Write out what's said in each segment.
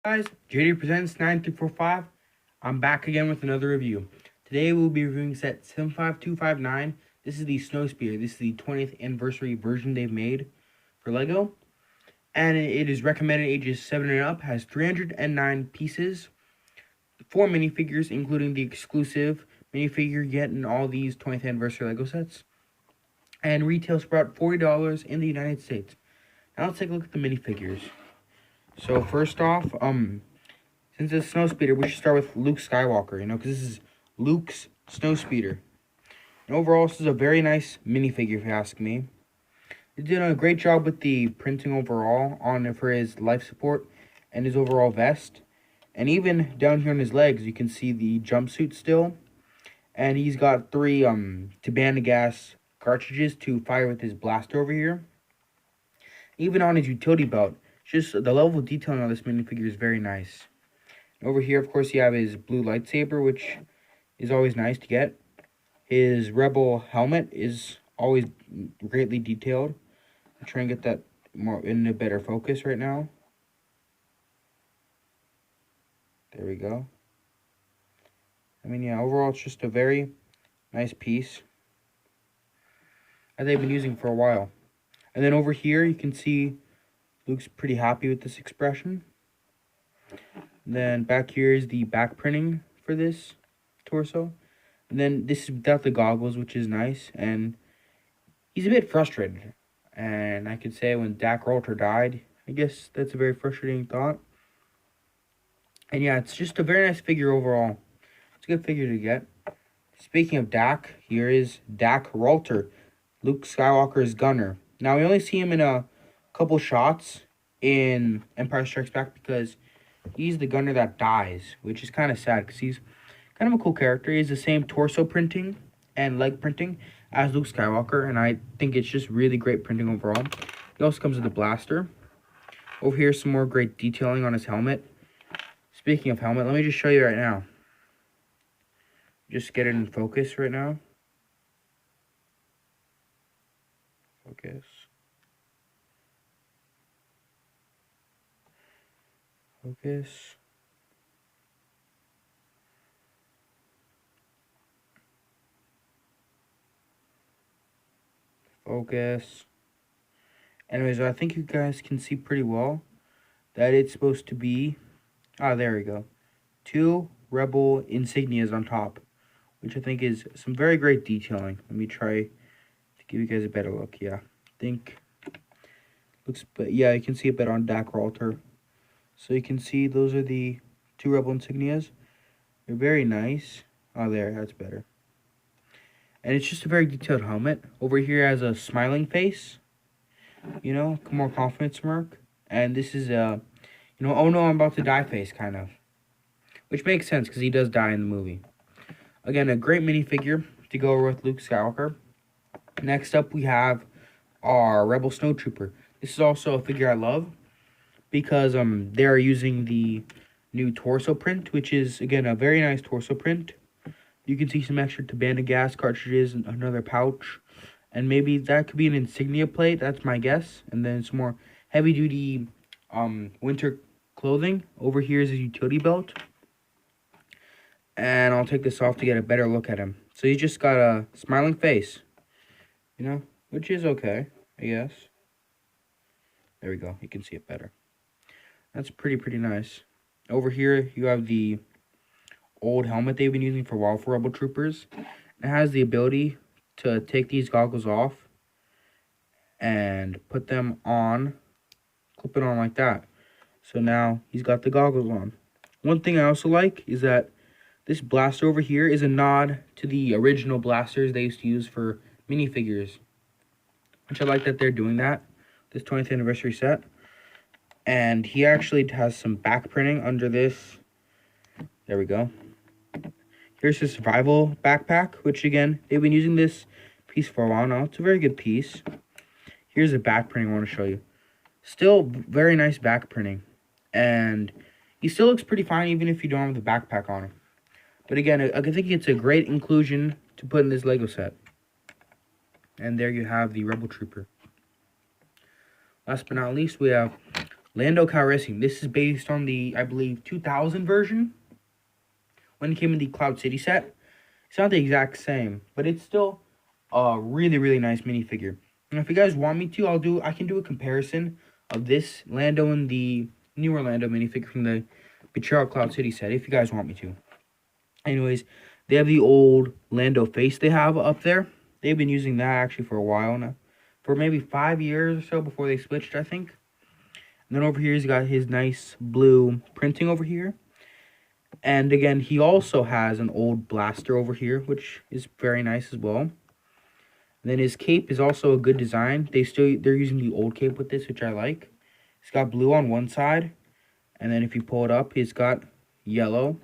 Guys, JD Presents 9345. I'm back again with another review. Today we'll be reviewing set 75259. This is the snowspeeder. This is the 20th anniversary version they've made for LEGO. And it is recommended ages 7 and up. Has 309 pieces, 4 minifigures, including the exclusive minifigure you get in all these 20th anniversary LEGO sets. And retails for about $40 in the United States. Now let's take a look at the minifigures. So first off, since it's snowspeeder, we should start with Luke Skywalker, because this is Luke's snowspeeder. And overall, this is a very nice minifigure, if you ask me. They did a great job with the printing overall on it for his life support and his overall vest. And even down here on his legs, you can see the jumpsuit still. And he's got 3 Tabana gas cartridges to fire with his blaster over here. Even on his utility belt, just the level of detailing on this minifigure is very nice. Over here, of course, you have his blue lightsaber, which is always nice to get. His Rebel helmet is always greatly detailed. I'm trying to get that more in a better focus right now. There we go. I mean, yeah, overall, it's just a very nice piece that they've been using for a while. And then over here, you can see Luke's pretty happy with this expression. And then back here is the back printing for this torso. And then this is without the goggles, which is nice. And he's a bit frustrated. And I could say when Dak Rolter died, I guess that's a very frustrating thought. And yeah, it's just a very nice figure overall. It's a good figure to get. Speaking of Dak, here is Dak Rolter, Luke Skywalker's gunner. Now, we only see him in a couple shots in Empire Strikes Back because he's the gunner that dies, which is kind of sad because he's kind of a cool character. He has the same torso printing and leg printing as Luke Skywalker, and I think it's just really great printing overall. He also comes with a blaster. Over here, some more great detailing on his helmet. Speaking of helmet, let me just show you right now. Just get it in focus right now. Focus. Focus. Focus. Anyways, I think you guys can see pretty well that it's supposed to be... there we go. 2 Rebel insignias on top, which I think is some very great detailing. Let me try to give you guys a better look. Yeah, I think looks, but yeah, you can see it better on Dak Rolter. So you can see those are the 2 Rebel insignias. They're very nice. Oh, there, that's better. And it's just a very detailed helmet. Over here has a smiling face, more confident smirk. And this is a, oh no, I'm about to die face, kind of. Which makes sense, because he does die in the movie. Again, a great minifigure to go over with Luke Skywalker. Next up, we have our Rebel Snowtrooper. This is also a figure I love, because they are using the new torso print, which is, again, a very nice torso print. You can see some extra Tabana gas cartridges and another pouch. And maybe that could be an insignia plate, that's my guess. And then some more heavy-duty winter clothing. Over here is his utility belt. And I'll take this off to get a better look at him. So he's just got a smiling face, which is okay, I guess. There we go, you can see it better. That's pretty nice. Over here, you have the old helmet they've been using for a while for Rebel Troopers. It has the ability to take these goggles off and put them on, clip it on like that. So now he's got the goggles on. One thing I also like is that this blaster over here is a nod to the original blasters they used to use for minifigures, which I like that they're doing that, this 20th anniversary set. And he actually has some back printing under this. There we go. Here's his survival backpack, which again, they've been using this piece for a while now. It's a very good piece. Here's the back printing I want to show you. Still very nice back printing. And he still looks pretty fine even if you don't have the backpack on him. But again, I think it's a great inclusion to put in this LEGO set. And there you have the Rebel Trooper. Last but not least, we have Lando Calrissian. This is based on the, I believe, 2000 version when it came in the Cloud City set. It's not the exact same, but it's still a really, really nice minifigure. And if you guys want me to, I can do a comparison of this Lando and the newer Lando minifigure from the Betrayal Cloud City set, if you guys want me to. Anyways, they have the old Lando face they have up there. They've been using that actually for a while now. For maybe 5 years or so before they switched, I think. And then over here, he's got his nice blue printing over here. And again, he also has an old blaster over here, which is very nice as well. And then his cape is also a good design. They're using the old cape with this, which I like. It's got blue on one side, and then if you pull it up, it's got yellow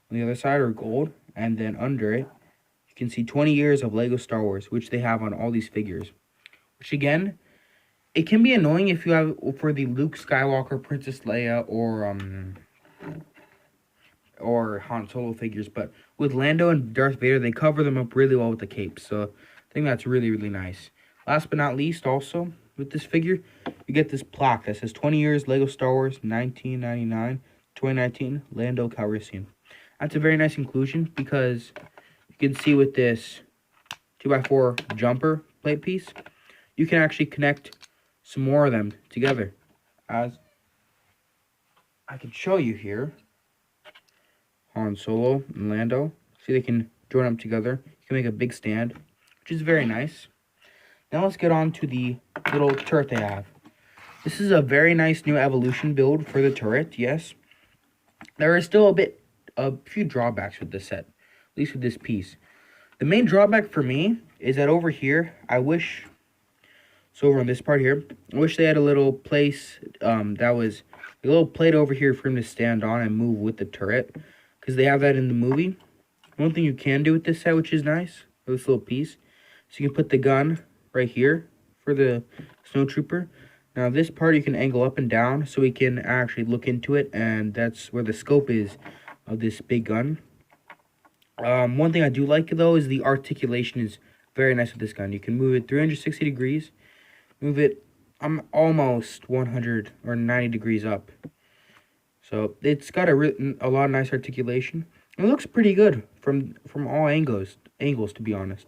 on the other side, or gold. And then under it, you can see 20 years of Lego Star Wars, which they have on all these figures. Which again, it can be annoying if you have for the Luke Skywalker, Princess Leia, or Han Solo figures, but with Lando and Darth Vader, they cover them up really well with the cape, so I think that's really, really nice. Last but not least, also, with this figure, you get this plaque that says 20 years Lego Star Wars, 1999, 2019, Lando Calrissian. That's a very nice inclusion, because you can see with this 2x4 jumper plate piece, you can actually connect some more of them together, as I can show you here. Han Solo and Lando. See, they can join them together. You can make a big stand, which is very nice. Now let's get on to the little turret they have. This is a very nice new evolution build for the turret, yes. There is still a few drawbacks with this set, at least with this piece. The main drawback for me is that over here, so over on this part here, I wish they had a little place, that was a little plate over here for him to stand on and move with the turret. Because they have that in the movie. One thing you can do with this set, which is nice, with this little piece, so you can put the gun right here for the snowtrooper. Now this part you can angle up and down so we can actually look into it, and that's where the scope is of this big gun. One thing I do like though is the articulation is very nice with this gun. You can move it 360 degrees, move it almost 100 or 90 degrees up. So it's got a lot of nice articulation. It looks pretty good from all angles to be honest.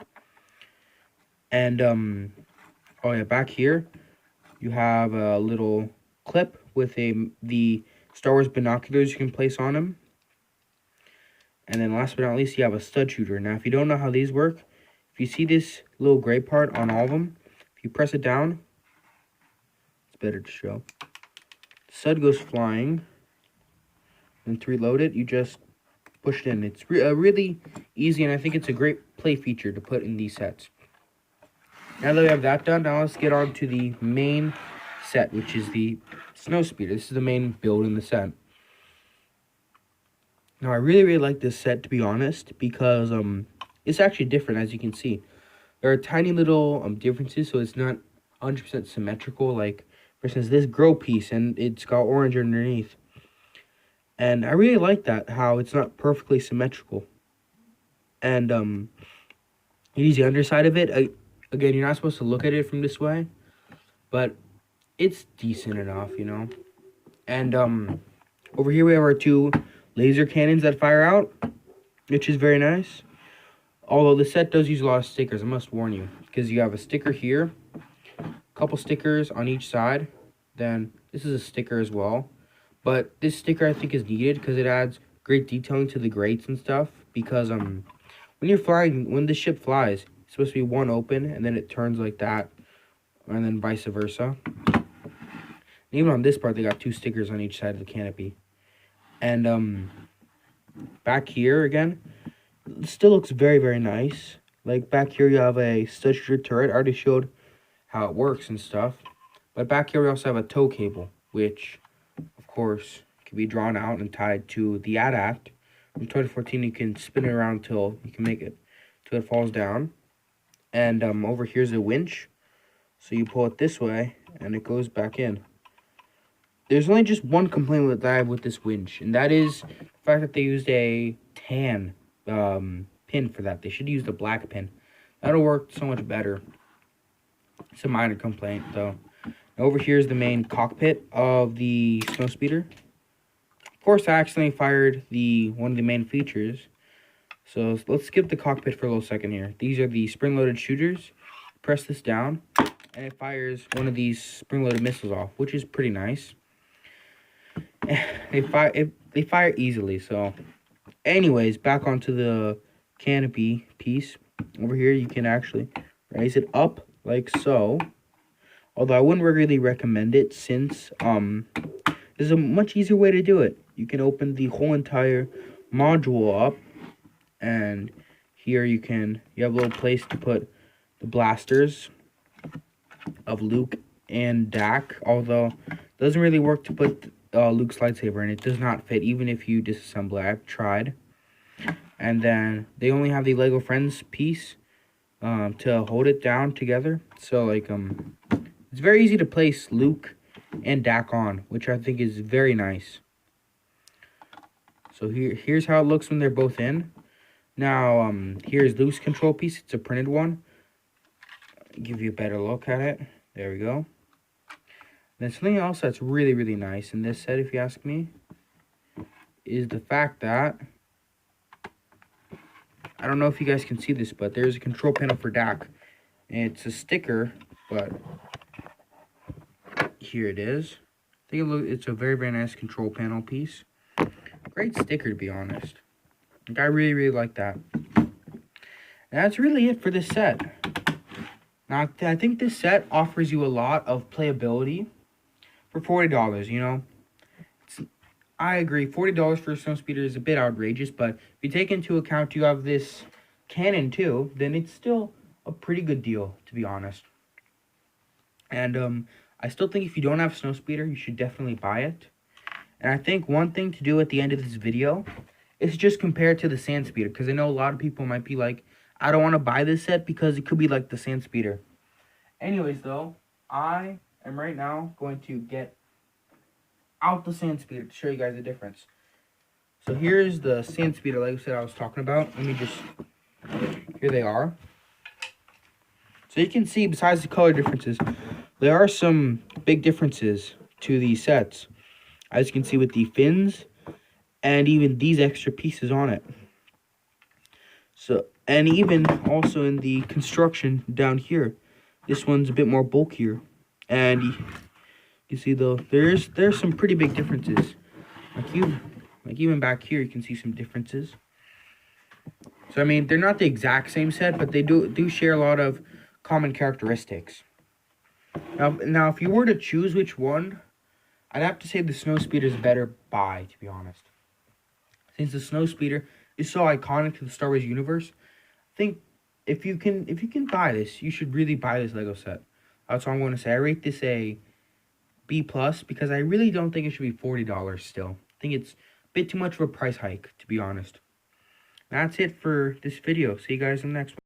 And oh yeah, back here you have a little clip with the Star Wars binoculars you can place on them. And then last but not least, you have a stud shooter. Now if you don't know how these work, if you see this little gray part on all of them, if you press it down, it's better to show. The stud goes flying. And to reload it, you just push it in. It's really easy, and I think it's a great play feature to put in these sets. Now that we have that done, now let's get on to the main set, which is the snowspeeder. This is the main build in the set. Now, I really, really like this set, to be honest, because it's actually different, as you can see. There are tiny little differences, so it's not 100% symmetrical. Like, for instance, this grow piece, and it's got orange underneath. And I really like that, how it's not perfectly symmetrical. And here's the underside of it. Again, you're not supposed to look at it from this way, but it's decent enough, you know. And over here we have our two laser cannons that fire out, which is very nice. Although the set does use a lot of stickers, I must warn you, because you have a sticker here, a couple stickers on each side. Then this is a sticker as well. But this sticker I think is needed because it adds great detailing to the grates and stuff. Because when you're flying, when the ship flies, it's supposed to be one open and then it turns like that, and then vice versa. And even on this part, they got two stickers on each side of the canopy. And back here again, it still looks very, very nice. Like back here, you have a stud shooter turret. I already showed how it works and stuff. But back here, we also have a tow cable, which of course, can be drawn out and tied to the AT-AT. From 2014, you can spin it around till you can make it till it falls down. And over here's a winch, so you pull it this way, and it goes back in. There's only just one complaint that I have with this winch, and that is the fact that they used a tan pin for that. They should use the black pin. That'll work so much better. It's a minor complaint, though. Over here is the main cockpit of the snowspeeder. Of course, I accidentally fired one of the main features. So let's skip the cockpit for a little second here. These are the spring-loaded shooters. Press this down, and it fires one of these spring-loaded missiles off, which is pretty nice. They fire easily. So, anyways, back onto the canopy piece. Over here, you can actually raise it up like so. Although I wouldn't really recommend it, since there's a much easier way to do it. You can open the whole entire module up, and here you have a little place to put the blasters of Luke and Dak. Although it doesn't really work to put Luke's lightsaber in. It does not fit, even if you disassemble it. I've tried. And then they only have the Lego Friends piece to hold it down together. So like it's very easy to place Luke and Dak on, which I think is very nice. So here's how it looks when they're both in. Now here's Luke's control piece. It's a printed one. I'll give you a better look at it. There we go. Then something else that's really, really nice in this set, if you ask me, is the fact that, I don't know if you guys can see this, but there's a control panel for Dak. And it's a sticker, but here it is. I think it's a very, very nice control panel piece. Great sticker, to be honest. Like, I really, really like that. And that's really it for this set. Now, I think this set offers you a lot of playability for $40, you know. I agree, $40 for a snowspeeder is a bit outrageous, but if you take into account you have this cannon too, then it's still a pretty good deal, to be honest. And I still think if you don't have a snowspeeder, you should definitely buy it. And I think one thing to do at the end of this video is just compare it to the sand speeder, because I know a lot of people might be like, I don't want to buy this set because it could be like the sand speeder. Anyways, though, I am right now going to get out the sand speeder to show you guys the difference. So here's the sand speeder, like I said, I was talking about. Let me just, here they are. So you can see, besides the color differences, there are some big differences to these sets, as you can see with the fins and even these extra pieces on it. So, and even also in the construction down here, this one's a bit more bulkier, and you see though there's some pretty big differences. Like even back here you can see some differences. So I mean, they're not the exact same set, but they do share a lot of common characteristics. Now if you were to choose which one, I'd have to say the snowspeeder is a better buy, to be honest. Since the snowspeeder is so iconic to the Star Wars universe, I think if you can buy this, you should really buy this Lego set. That's all I'm going to say. I rate this a B+, because I really don't think it should be $40 still. I think it's a bit too much of a price hike, to be honest. That's it for this video. See you guys in the next one.